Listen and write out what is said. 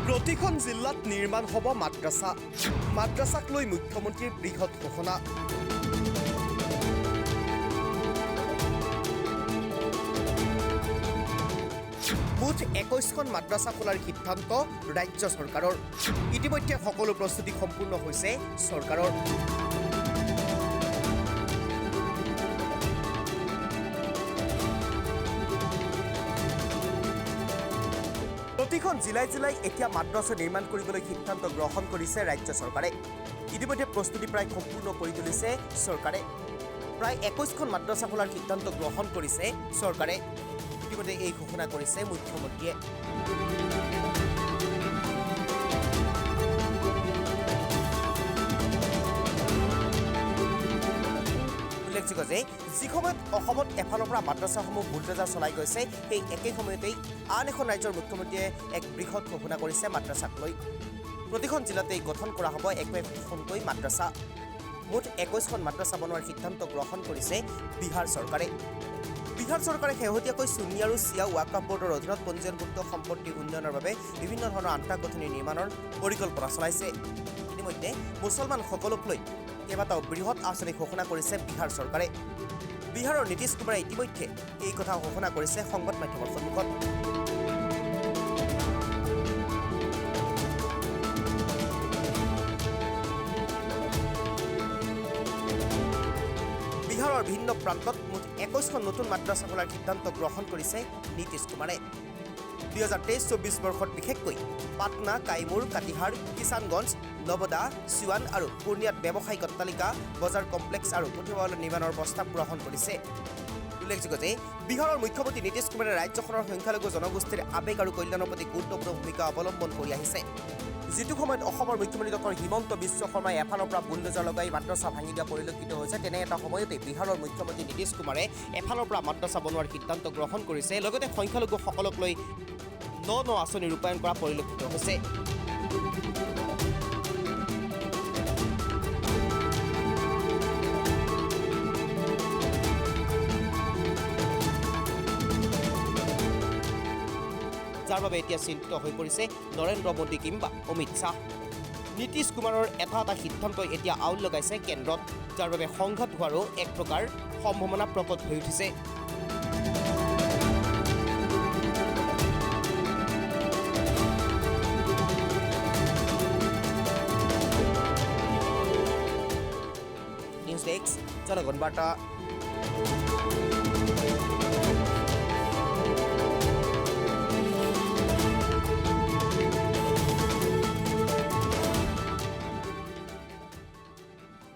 প্ৰতিখন জিলাত নিৰ্মাণ হ'ব মাদ্ৰাছা মাদ্ৰাছাক লৈ মুখ্যমন্ত্ৰীৰ বৃহৎ ঘোষণা মুঠ 21খন মাদ্ৰাছা খোলাৰ সিদ্ধান্ত ৰাজ্য চৰকাৰৰ ইতিমধ্যে সকলো প্ৰস্তুতি সম্পূৰ্ণ হৈছে চৰকাৰৰ প্ৰতিখন জিলাই এতিয়া মাদ্ৰাছা নিৰ্মাণ কৰিবলৈ সিদ্ধান্ত গ্ৰহণ কৰিছে ৰাজ্য চৰকাৰে ইতিমধ্যে প্ৰস্তুতি প্ৰায় সম্পূৰ্ণ কৰি তুলিছে চৰকাৰে প্ৰায় 21খন মাদ্ৰাছা খোলাৰ সিদ্ধান্ত গ্ৰহণ কৰিছে চৰকাৰে ইতিমধ্যে এই ঘোষণা কৰিছে মুখ্যমন্ত্ৰীয়ে উল্লেখযোগ্য যে যি সময়ত অসমত এফালৰ পৰা মাদ্ৰাছাসমূহ বুলডোজাৰ চলাই গৈছে সেই একে সময়তেই আন এখন ৰাজ্যৰ মুখ্যমন্ত্ৰীয়ে এক বৃহৎ ঘোষণা কৰিছে মাদ্ৰাছাক লৈ প্ৰতিখন জিলাতেই গঠন কৰা হ'ব একোখনকৈ মাদ্ৰাছা মুঠ 21খন মাদ্ৰাছা বনোৱাৰ সিদ্ধান্ত গ্ৰহণ কৰিছে বিহাৰ চৰকাৰে বিহাৰ চৰকাৰে শেহতীয়াকৈ সুন্নী আৰু চিয়া ৱাকফ বোৰ্ডৰ অধীনত পঞ্জীয়নভুক্ত সম্পত্তি উন্নয়নৰ বাবে বিভিন্ন ধৰণৰ আন্তঃগাঁথনি নিৰ্মাণৰ পৰিকল্পনা চলাইছে ইতিমধ্যে মুছলমানসকলক লৈ কেইবাটাও বৃহৎ আঁচনি ঘোষণা কৰিছে বিহাৰ চৰকাৰে বিহাৰৰ নীতিশ কুমাৰে ইতিমধ্যে এই কথা ঘোষণা কৰিছে সংবাদ মাধ্যমৰ সন্মুখত বিহাৰৰ ভিন্ন প্ৰান্তত মুঠ 21খন নতুন মাদ্ৰাছা খোলাৰ সিদ্ধান্ত গ্ৰহণ কৰিছে নীতিশ কুমাৰে 2023-24 বৰ্ষত বিশেষকৈ পাটনা কাইমুৰ কাটিহাৰ কিষাণগঞ্জ নবদা সিৱান আৰু পূৰ্ণিয়াত ব্যৱসায়িক অট্টালিকা বজাৰ কমপ্লেক্স আৰু পুথিভঁৰালৰ নিৰ্মাণৰ প্ৰস্তাৱ গ্ৰহণ কৰিছে উল্লেখযোগ্য যে বিহাৰৰ মুখ্যমন্ত্ৰী নীতিশ কুমাৰে ৰাজ্যখনৰ সংখ্যালঘু জনগোষ্ঠীৰ আৱেগ আৰু কল্যাণৰ প্ৰতি গুৰুত্বপূৰ্ণ ভূমিকা অৱলম্বন কৰি আহিছে যিটো সময়ত অসমৰ মুখ্যমন্ত্ৰী ডক্টৰ হিমন্ত বিশ্ব শৰ্মাই এফালৰ পৰা বুলডোজাৰ লগাই মাদ্ৰাছা ভাঙি দিয়া পৰিলক্ষিত হৈছে তেনে এটা সময়তে বিহাৰৰ মুখ্যমন্ত্ৰী নীতিশ কুমাৰে এফালৰ পৰা মাদ্ৰাছা বনোৱাৰ সিদ্ধান্ত গ্ৰহণ কৰিছে লগতে সংখ্যালঘুসকলক লৈ ন আঁচনি ৰূপায়ণ কৰা পৰিলক্ষিত হৈছে যাৰ বাবে এতিয়া চিন্তিত হৈ পৰিছে নৰেন্দ্ৰ মোদী কিংবা অমিত শ্বাহ নীতিশ কুমাৰৰ এটা সিদ্ধান্তই এতিয়া আউল লগাইছে কেন্দ্ৰত যাৰ বাবে সংঘাত হোৱাৰো এক প্ৰকাৰ সম্ভাৱনা প্ৰকট হৈ উঠিছে নিউজ ডেস্ক জনগণ বাৰ্তা